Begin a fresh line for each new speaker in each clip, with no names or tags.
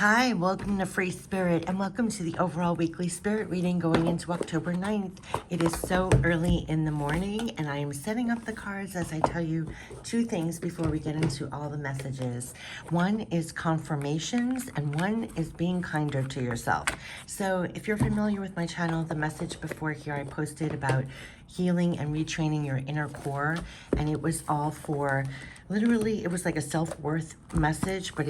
Hi, welcome to Free Spirit and welcome to the overall weekly spirit reading going into October 9th. It is so early in the morning and I am setting up the cards as I tell you two things before we get into all the messages. One is confirmations and one is being kinder to yourself. So if you're familiar with my channel, the message before here I posted about healing and retraining your inner core, and it was all for literally, it was like a self-worth message, but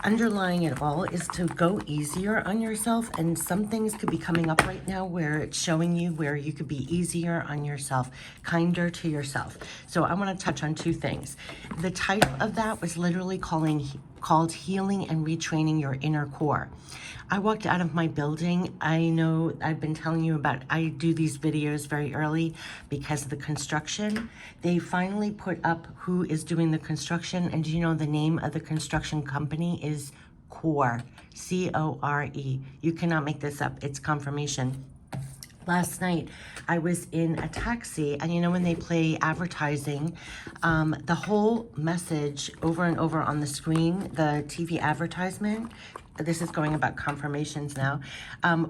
underlying it all is to go easier on yourself. And some things could be coming up right now where it's showing you where you could be easier on yourself, kinder to yourself. So I want to touch on two things. The title of that was literally called Healing and Retraining Your Inner Core. I walked out of my building. I know I've been telling you about, I do these videos very early because of the construction. They finally put up who is doing the construction. And do you know the name of the construction company is CORE, C-O-R-E. You cannot make this up. It's confirmation. Last night, I was in a taxi, and you know when they play advertising, the whole message over and over on the screen, the TV advertisement, this is going about confirmations now,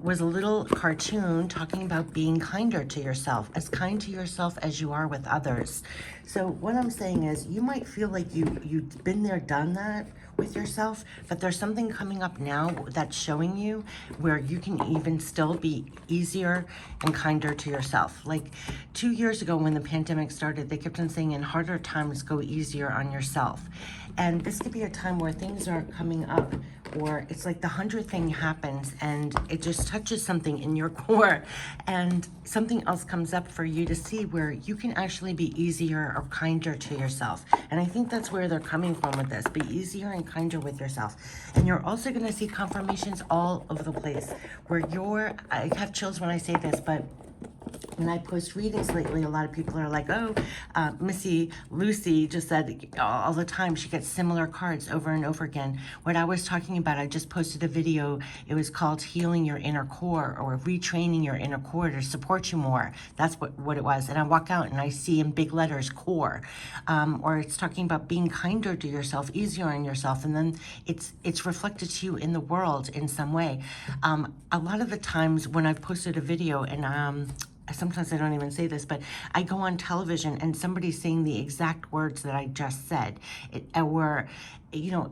was a little cartoon talking about being kinder to yourself, as kind to yourself as you are with others. So what I'm saying is you might feel like you've been there, done that with yourself, but there's something coming up now that's showing you where you can even still be easier and kinder to yourself. Like 2 years ago when the pandemic started, they kept on saying in harder times, go easier on yourself. And this could be a time where things are coming up, or it's like the 100th thing happens and it just touches something in your core and something else comes up for you to see where you can actually be easier or kinder to yourself. And I think that's where they're coming from with this. Be easier and kinder with yourself. And you're also going to see confirmations all over the place where I have chills when I say this, but when I post readings lately, a lot of people are like, oh, Missy Lucy just said all the time she gets similar cards over and over again. What I was talking about, I just posted a video. It was called Healing Your Inner Core, or Retraining Your Inner Core to Support You More. That's what it was. And I walk out and I see in big letters, core. Or it's talking about being kinder to yourself, easier on yourself. And then it's reflected to you in the world in some way. A lot of the times when I've posted a video and sometimes I don't even say this, but I go on television and somebody's saying the exact words that I just said.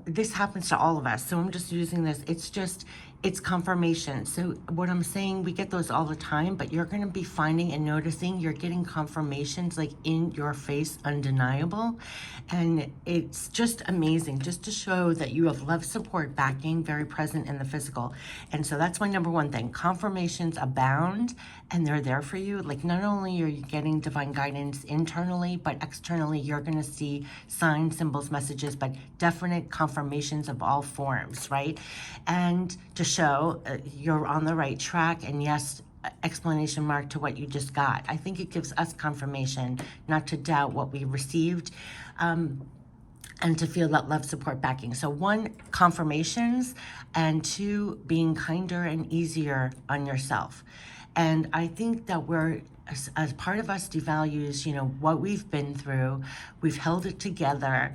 This happens to all of us. So I'm just using this. It's confirmation. So what I'm saying, we get those all the time, but you're going to be finding and noticing you're getting confirmations like in your face, undeniable. And it's just amazing just to show that you have love, support, backing, very present in the physical. And so that's my number one thing. Confirmations abound and they're there for you. Like not only are you getting divine guidance internally, but externally, you're going to see signs, symbols, messages, but definite confirmations of all forms, right? And to show you're on the right track, and yes, explanation mark to what you just got. I think it gives us confirmation not to doubt what we received, and to feel that love, support, backing. So one, confirmations, and two, being kinder and easier on yourself. And I think that as part of us devalues, what we've been through, we've held it together.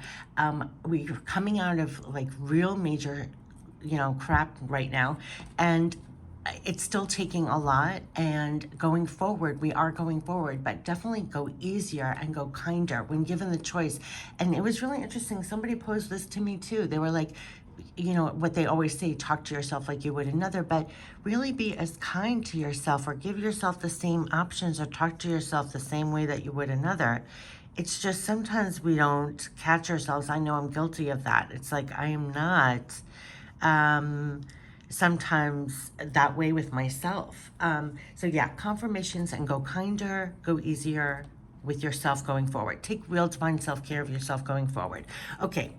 We're coming out of like real major, crap right now. And it's still taking a lot, and going forward, we are going forward, but definitely go easier and go kinder when given the choice. And it was really interesting. Somebody posed this to me too. They were like, what they always say, talk to yourself like you would another, but really be as kind to yourself, or give yourself the same options, or talk to yourself the same way that you would another. It's just sometimes we don't catch ourselves. I know I'm guilty of that. It's like I am not sometimes that way with myself. So yeah, confirmations, and go kinder, go easier with yourself going forward. Take real divine self-care of yourself going forward. Okay.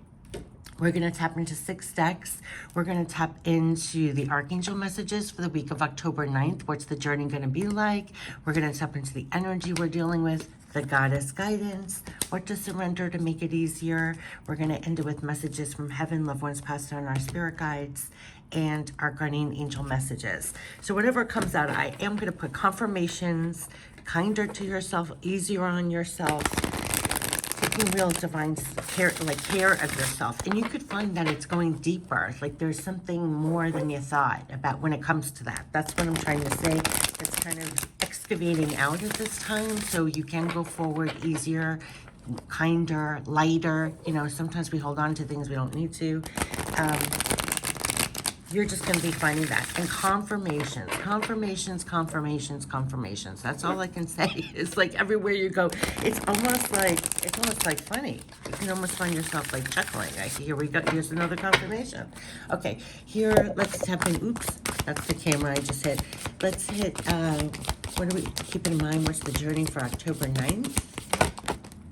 We're going to tap into 6 decks. We're going to tap into the Archangel messages for the week of October 9th. What's the journey going to be like? We're going to tap into the energy we're dealing with, the Goddess guidance, what to surrender to make it easier. We're going to end it with messages from heaven, loved ones passed on, our spirit guides, and our guardian angel messages. So whatever comes out, I am going to put confirmations, kinder to yourself, easier on yourself, taking real divine care, like care of yourself. And you could find that it's going deeper. Like there's something more than you thought about when it comes to that. That's what I'm trying to say. It's kind of excavating out at this time, so you can go forward easier, kinder, lighter. You know, sometimes we hold on to things we don't need to. You're just going to be finding that. And confirmations. That's all I can say. It's like everywhere you go, it's almost like funny. You can almost find yourself like chuckling. Like, here we go. Here's another confirmation. Okay, here, let's tap in. Oops, that's the camera I just hit. Let's hit, what do we keep in mind? What's the journey for October 9th?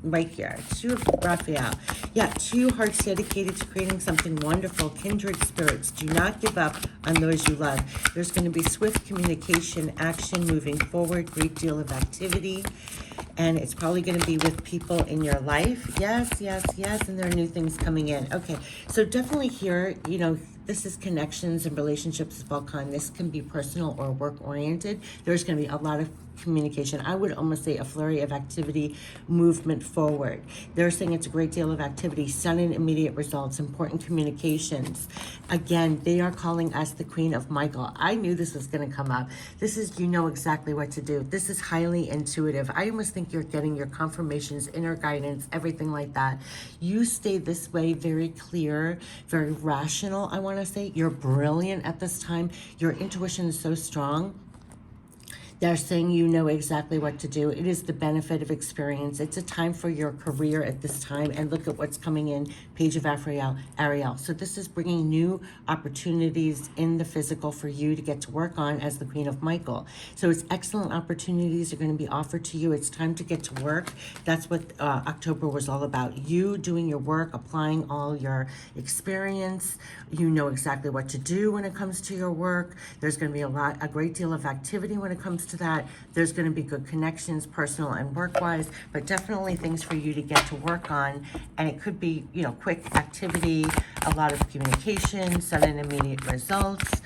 Right here, 2 of Raphael. Yeah, 2 hearts dedicated to creating something wonderful. Kindred spirits. Do not give up on those you love. There's going to be swift communication, action, moving forward, great deal of activity. And it's probably going to be with people in your life. Yes, and there are new things coming in. Okay, so definitely here, you know, this is connections and relationships of all kind. This can be personal or work-oriented. There's going to be a lot of communication. I would almost say a flurry of activity, movement forward. They're saying it's a great deal of activity, sudden immediate results, important communications. Again, they are calling us the Queen of Michael. I knew this was going to come up. This is, you know exactly what to do. This is highly intuitive. I almost think you're getting your confirmations, inner guidance, everything like that. You stay this way, very clear, very rational, I want to say. You're brilliant at this time. Your intuition is so strong. They're saying you know exactly what to do. It is the benefit of experience. It's a time for your career at this time. And look at what's coming in, Page of Ariel. So this is bringing new opportunities in the physical for you to get to work on as the Queen of Michael. So it's excellent opportunities are going to be offered to you. It's time to get to work. That's what October was all about. You doing your work, applying all your experience. You know exactly what to do when it comes to your work. There's going to be a great deal of activity when it comes to that. There's going to be good connections, personal and work-wise, but definitely things for you to get to work on. And it could be, you know, quick activity, a lot of communication, sudden immediate results.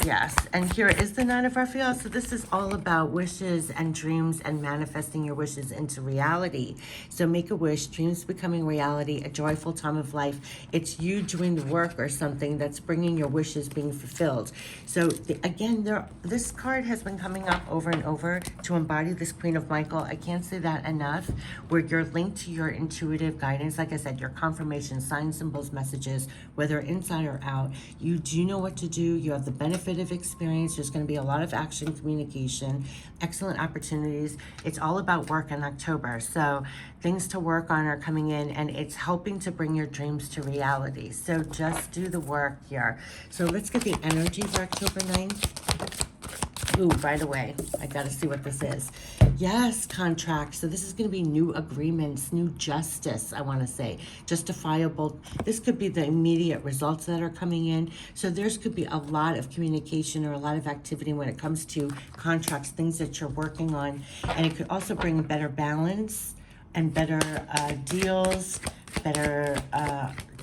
Yes, and here is the Nine of Raphael. So this is all about wishes and dreams and manifesting your wishes into reality. So make a wish, dreams becoming reality, a joyful time of life. It's you doing the work or something that's bringing your wishes being fulfilled. So again, this card has been coming up over and over to embody this Queen of Michael. I can't say that enough, where you're linked to your intuitive guidance. Like I said, your confirmation, signs, symbols, messages, whether inside or out. You do know what to do. You have the benefit of experience. There's going to be a lot of action, communication, excellent opportunities. It's all about work in October. So things to work on are coming in, and it's helping to bring your dreams to reality. So just do the work here. So let's get the energy for October 9th. Ooh, by the way, I got to see what this is. Yes, contract. So this is going to be new agreements, new justice, I want to say. Justifiable. This could be the immediate results that are coming in. So there's could be a lot of communication or a lot of activity when it comes to contracts, things that you're working on. And it could also bring better balance and better deals, better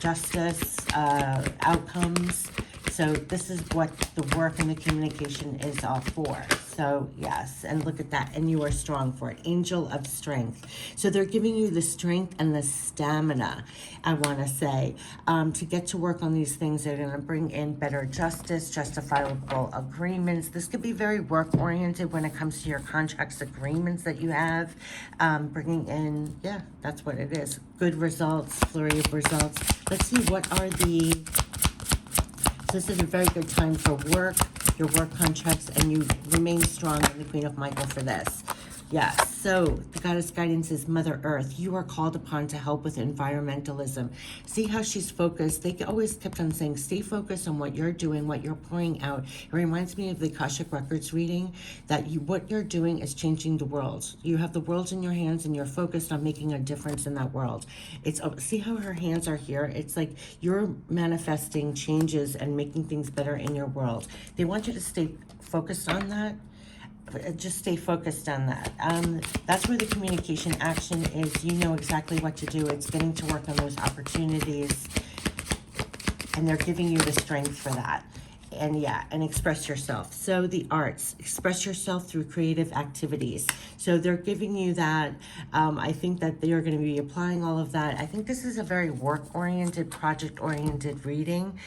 justice, outcomes. So this is what the work and the communication is all for. So yes, and look at that, and you are strong for it. Angel of strength. So they're giving you the strength and the stamina, I want to say, to get to work on these things. They're going to bring in better justice, justifiable agreements. This could be very work-oriented when it comes to your contracts, agreements that you have. Bringing in, yeah, that's what it is. Good results, flurry of results. Let's see, what are the... This is a very good time for work, your work contracts, and you remain strong in the Queen of Michael for this. Yes, so the goddess guidance is Mother Earth. You are called upon to help with environmentalism. See how she's focused. They always kept on saying, stay focused on what you're doing, what you're pouring out. It reminds me of the Akashic Records reading, that what you're doing is changing the world. You have the world in your hands, and you're focused on making a difference in that world. See how her hands are here? It's like you're manifesting changes and making things better in your world. They want you to stay focused on that. Just stay focused on that. That's where the communication action is. You know exactly what to do. It's getting to work on those opportunities, and they're giving you the strength for that. and express yourself. So the arts, express yourself through creative activities. So they're giving you that. I think that they are going to be applying all of that. I think this is a very work-oriented, project-oriented reading.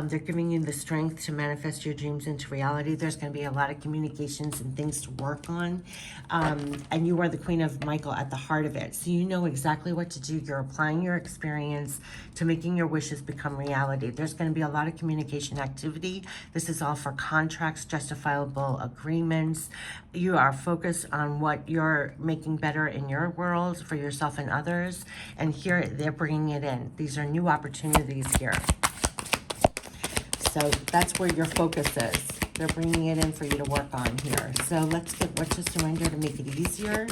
They're giving you the strength to manifest your dreams into reality. There's going to be a lot of communications and things to work on. And you are the Queen of Michael at the heart of it. So you know exactly what to do. You're applying your experience to making your wishes become reality. There's going to be a lot of communication activity. This is all for contracts, justifiable agreements. You are focused on what you're making better in your world for yourself and others. And here they're bringing it in. These are new opportunities here. So that's where your focus is. They're bringing it in for you to work on here. So let's get what to surrender to make it easier.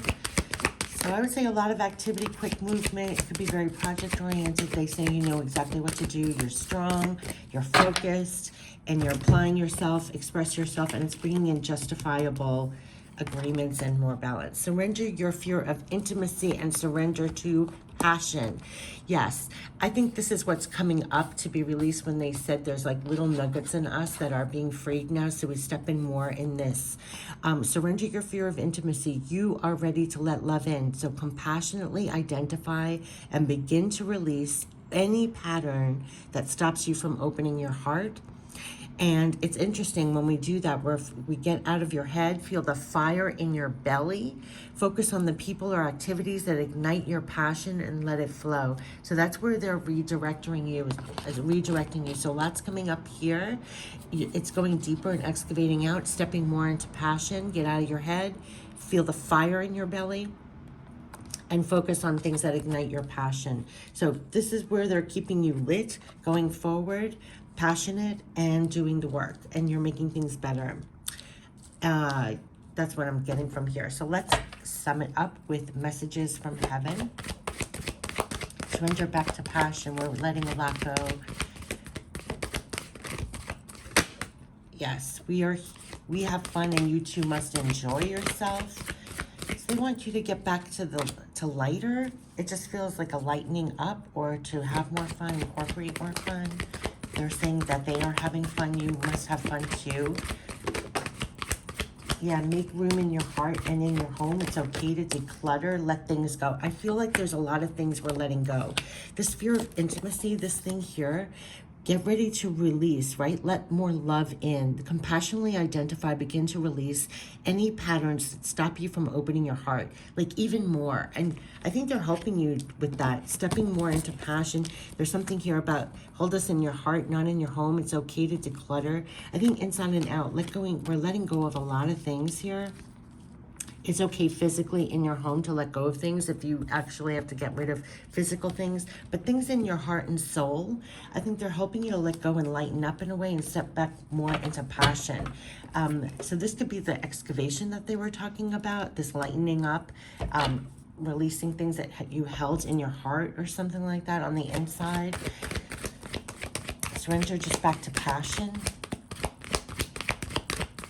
So I would say a lot of activity, quick movement. It could be very project-oriented. They say you know exactly what to do. You're strong, you're focused, and you're applying yourself, express yourself, and it's bringing in justifiable agreements and more balance. Surrender your fear of intimacy and surrender to passion. Yes, I think this is what's coming up to be released when they said there's like little nuggets in us that are being freed now, so we step in more in this. Surrender your fear of intimacy. You are ready to let love in, so compassionately identify and begin to release any pattern that stops you from opening your heart. And it's interesting when we do that, where we get out of your head, feel the fire in your belly, focus on the people or activities that ignite your passion and let it flow. So that's where they're redirecting you. So lots coming up here. It's going deeper and excavating out, stepping more into passion. Get out of your head, feel the fire in your belly, and focus on things that ignite your passion. So this is where they're keeping you lit, going forward, passionate, and doing the work, and you're making things better. That's what I'm getting from here. So let's sum it up with messages from heaven. Surrender back to passion. We're letting a lot go. Yes, we have fun, and you too must enjoy yourself. So they want you to get back to lighter. It just feels like a lightening up, or to have more fun, incorporate more fun. They're saying that they are having fun. You must have fun too. Yeah, make room in your heart and in your home. It's okay to declutter, let things go. I feel like there's a lot of things we're letting go. This fear of intimacy, this thing here, get ready to release, right? Let more love in. Compassionately identify, begin to release any patterns that stop you from opening your heart, like even more. And I think they're helping you with that, stepping more into passion. There's something here about hold us in your heart, not in your home. It's okay to declutter. I think inside and out, we're letting go of a lot of things here. It's okay physically in your home to let go of things if you actually have to get rid of physical things. But things in your heart and soul, I think they're helping you to let go and lighten up in a way and step back more into passion. So this could be the excavation that they were talking about, this lightening up, releasing things that you held in your heart or something like that on the inside. Surrender just back to passion.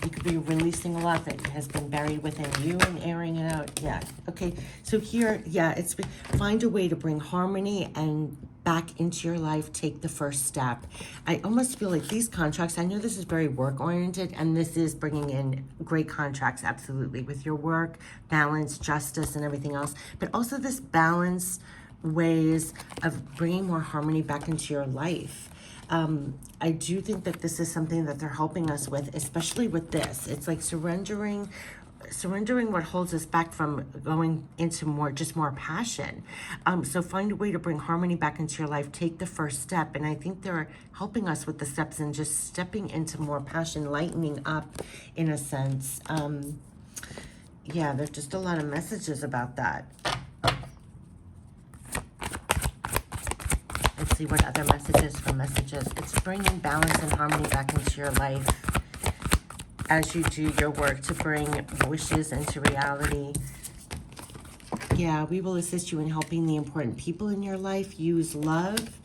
You could be releasing a lot that has been buried within you and airing it out. Yeah. Okay. So here, yeah, it's find a way to bring harmony and back into your life. Take the first step. I almost feel like these contracts, I know this is very work oriented, and this is bringing in great contracts, absolutely, with your work, balance, justice, and everything else. But also this balance ways of bringing more harmony back into your life. I do think that this is something that they're helping us with, especially with this. It's like surrendering what holds us back from going into more passion. So find a way to bring harmony back into your life. Take the first step. And I think they're helping us with the steps and just stepping into more passion, lightening up in a sense. Yeah, there's just a lot of messages about that. Let's see what other messages from messages. It's bringing balance and harmony back into your life as you do your work to bring wishes into reality. Yeah, we will assist you in helping the important people in your life use love,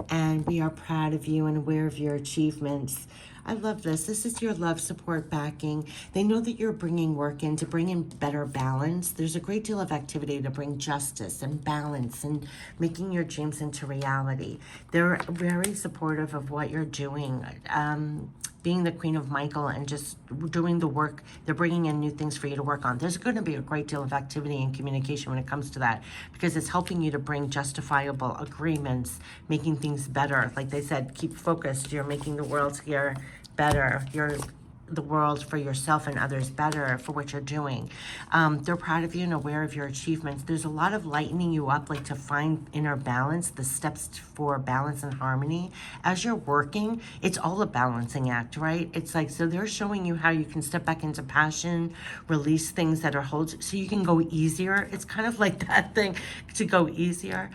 and we are proud of you and aware of your achievements. I love this. This is your love, support, backing. They know that you're bringing work in to bring in better balance. There's a great deal of activity to bring justice and balance and making your dreams into reality. They're very supportive of what you're doing. being the Queen of Michael and just doing the work. They're bringing in new things for you to work on. There's going to be a great deal of activity and communication when it comes to that, because it's helping you to bring justifiable agreements, making things better. Like they said, keep focused. You're making the world here better. You're the world for yourself and others better for what you're doing. They're proud of you and aware of your achievements. There's a lot of lightening you up, like to find inner balance, the steps for balance and harmony. As you're working, it's all a balancing act, right? It's like, so they're showing you how you can step back into passion, release things that are hold, so you can go easier. It's kind of like that thing, to go easier.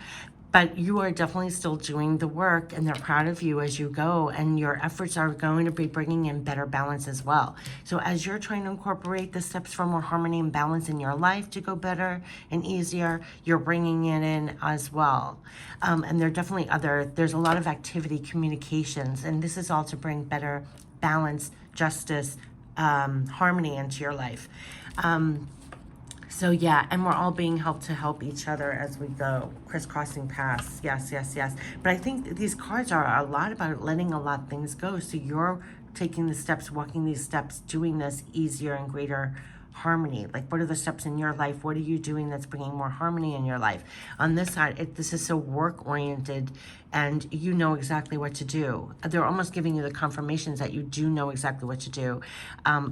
But you are definitely still doing the work, and they're proud of you as you go, and your efforts are going to be bringing in better balance as well. So as you're trying to incorporate the steps for more harmony and balance in your life to go better and easier, you're bringing it in as well. And there are definitely there's a lot of activity, communications, and this is all to bring better balance, justice, harmony into your life. So yeah, and we're all being helped to help each other as we go, crisscrossing paths. Yes, yes, yes. But I think these cards are a lot about letting a lot of things go. So you're taking the steps, walking these steps, doing this easier and greater harmony. Like, what are the steps in your life? What are you doing that's bringing more harmony in your life? On this side, this is so work oriented, and you know exactly what to do. They're almost giving you the confirmations that you do know exactly what to do.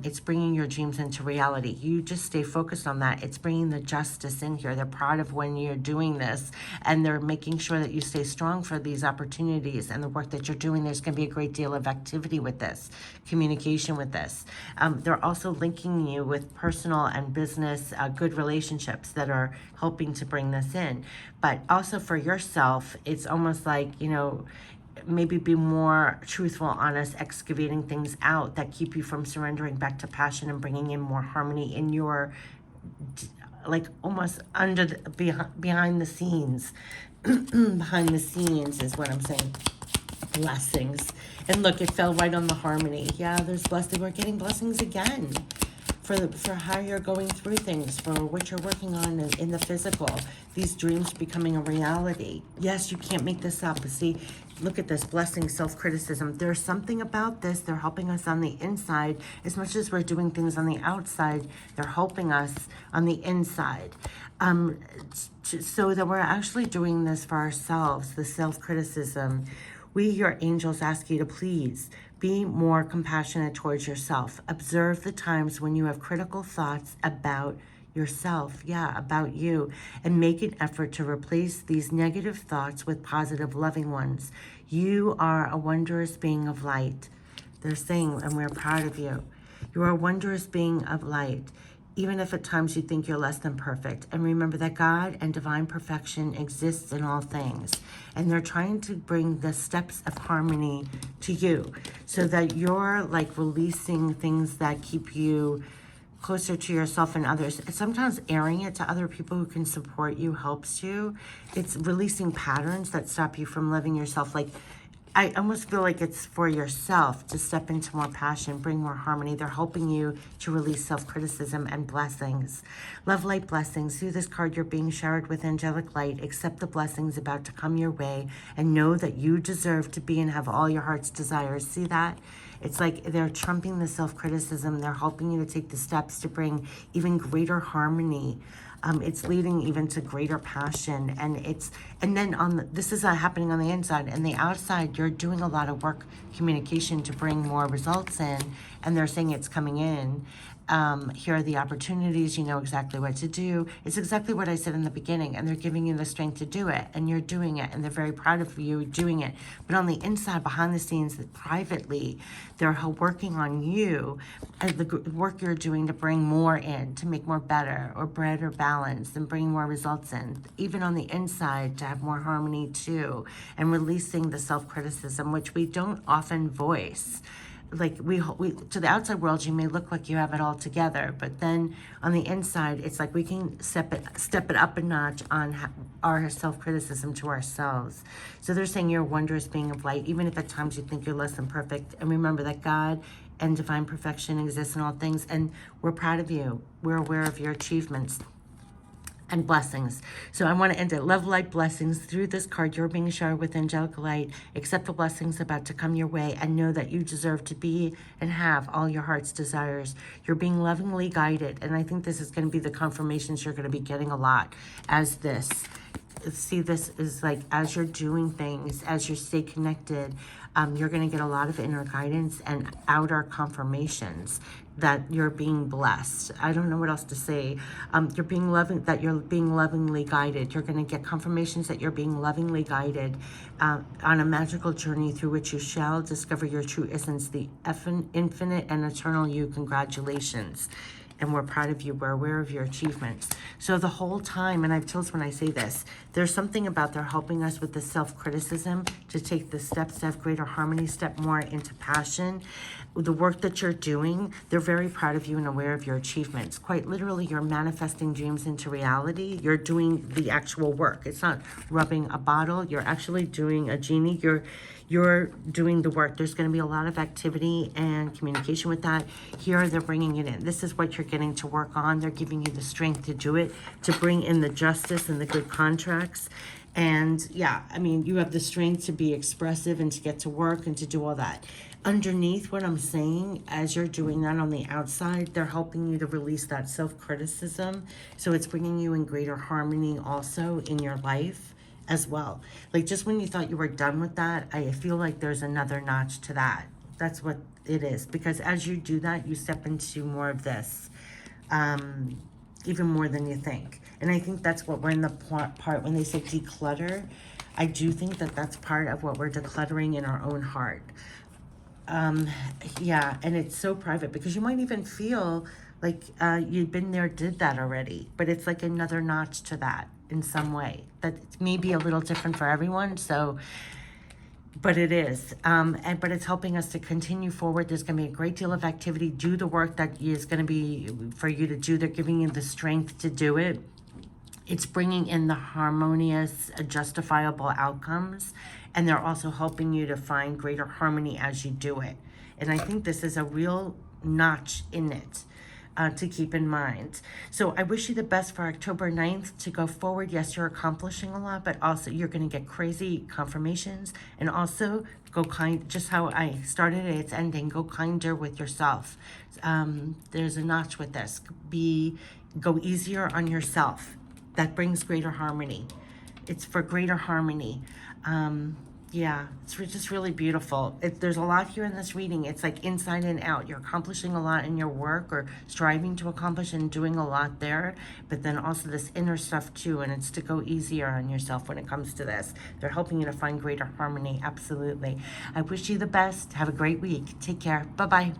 It's bringing your dreams into reality. You just stay focused on that. It's bringing the justice in here. They're proud of when you're doing this, and they're making sure that you stay strong for these opportunities and the work that you're doing. There's going to be a great deal of activity with this, communication with this. They're also linking you with personal and business good relationships that are helping to bring this in. But also for yourself, it's almost like, maybe be more truthful, honest, excavating things out that keep you from surrendering back to passion and bringing in more harmony in your, like, almost behind the scenes. Behind the scenes is what I'm saying. Blessings. And look, it fell right on the harmony. Yeah, there's blessing. We're getting blessings again for how you're going through things, for what you're working on in the physical. These dreams becoming a reality. Yes, you can't make this up. See, look at this blessing, self-criticism. There's something about this. They're helping us on the inside. As much as we're doing things on the outside, they're helping us on the inside. So that we're actually doing this for ourselves, the self-criticism. We, your angels, ask you to please be more compassionate towards yourself. Observe the times when you have critical thoughts about yourself, about you, and make an effort to replace these negative thoughts with positive, loving ones. You are a wondrous being of light. They're saying, and we're proud of you. You are a wondrous being of light, even if at times you think you're less than perfect. And remember that God and divine perfection exists in all things. And they're trying to bring the steps of harmony to you so that you're like releasing things that keep you closer to yourself and others. Sometimes airing it to other people who can support you helps you. It's releasing patterns that stop you from living yourself. Like, I almost feel like it's for yourself to step into more passion, bring more harmony. They're helping you to release self-criticism and blessings. Love, light, blessings. Through this card, you're being showered with angelic light. Accept the blessings about to come your way and know that you deserve to be and have all your heart's desires. See that? It's like they're trumping the self-criticism. They're helping you to take the steps to bring even greater harmony. It's leading even to greater passion, and then this is happening on the inside, and the outside you're doing a lot of work, communication to bring more results in, and they're saying it's coming in. Here are the opportunities. You know exactly what to do. It's exactly what I said in the beginning, and they're giving you the strength to do it, and you're doing it, and they're very proud of you doing it. But on the inside, behind the scenes, privately, they're working on you and the work you're doing to bring more in, to make more better or balance, and bring more results in. Even on the inside, to have more harmony too, and releasing the self-criticism, which we don't often voice. Like we to the outside world, you may look like you have it all together, but then on the inside, it's like we can step it up a notch on our self-criticism to ourselves. So they're saying you're a wondrous being of light, even if at times you think you're less than perfect. And remember that God and divine perfection exists in all things, and we're proud of you. We're aware of your achievements. and blessings. So I want to end it. Love, light, blessings. Through this card, you're being showered with angelic light. Accept the blessings about to come your way and know that you deserve to be and have all your heart's desires. You're being lovingly guided. And I think this is going to be the confirmations you're going to be getting a lot as this. See, this is like as you're doing things, as you stay connected, you're going to get a lot of inner guidance and outer confirmations that you're being blessed. I don't know what else to say. You're being lovingly guided. You're going to get confirmations that you're being lovingly guided on a magical journey through which you shall discover your true essence, the infinite and eternal you. Congratulations. And we're proud of you. We're aware of your achievements. So the whole time, and I've told us when I say this, there's something about they're helping us with the self-criticism to take the steps to have greater harmony, step more into passion. The work that you're doing, they're very proud of you and aware of your achievements. Quite literally, you're manifesting dreams into reality. You're doing the actual work. It's not rubbing a bottle. You're actually doing a genie. You're doing the work. There's going to be a lot of activity and communication with that. Here, they're bringing it in. This is what you're getting to work on. They're giving you the strength to do it, to bring in the justice and the good contracts. And yeah, I mean, you have the strength to be expressive and to get to work and to do all that. Underneath what I'm saying, as you're doing that on the outside, they're helping you to release that self-criticism. So it's bringing you in greater harmony also in your life as well. Like just when you thought you were done with that, I feel like there's another notch to that. That's what it is. Because as you do that, you step into more of this, even more than you think. And I think that's what we're in the part when they say declutter. I do think that that's part of what we're decluttering in our own heart. Yeah, and it's so private because you might even feel like you've been there, did that already, but it's like another notch to that in some way. That may be a little different for everyone, so, but it is. But it's helping us to continue forward. There's going to be a great deal of activity. Do the work that is going to be for you to do. They're giving you the strength to do it. It's bringing in the harmonious, justifiable outcomes, and they're also helping you to find greater harmony as you do it. And I think this is a real notch in it to keep in mind. So I wish you the best for October 9th to go forward. Yes, you're accomplishing a lot, but also you're going to get crazy confirmations. And also go kind, just how I started it, it's ending. Go kinder with yourself. There's a notch with this. Go easier on yourself. That brings greater harmony. It's for greater harmony. Yeah, it's just really beautiful. There's a lot here in this reading. It's like inside and out. You're accomplishing a lot in your work or striving to accomplish and doing a lot there. But then also this inner stuff too. And it's to go easier on yourself when it comes to this. They're helping you to find greater harmony. Absolutely. I wish you the best. Have a great week. Take care. Bye-bye.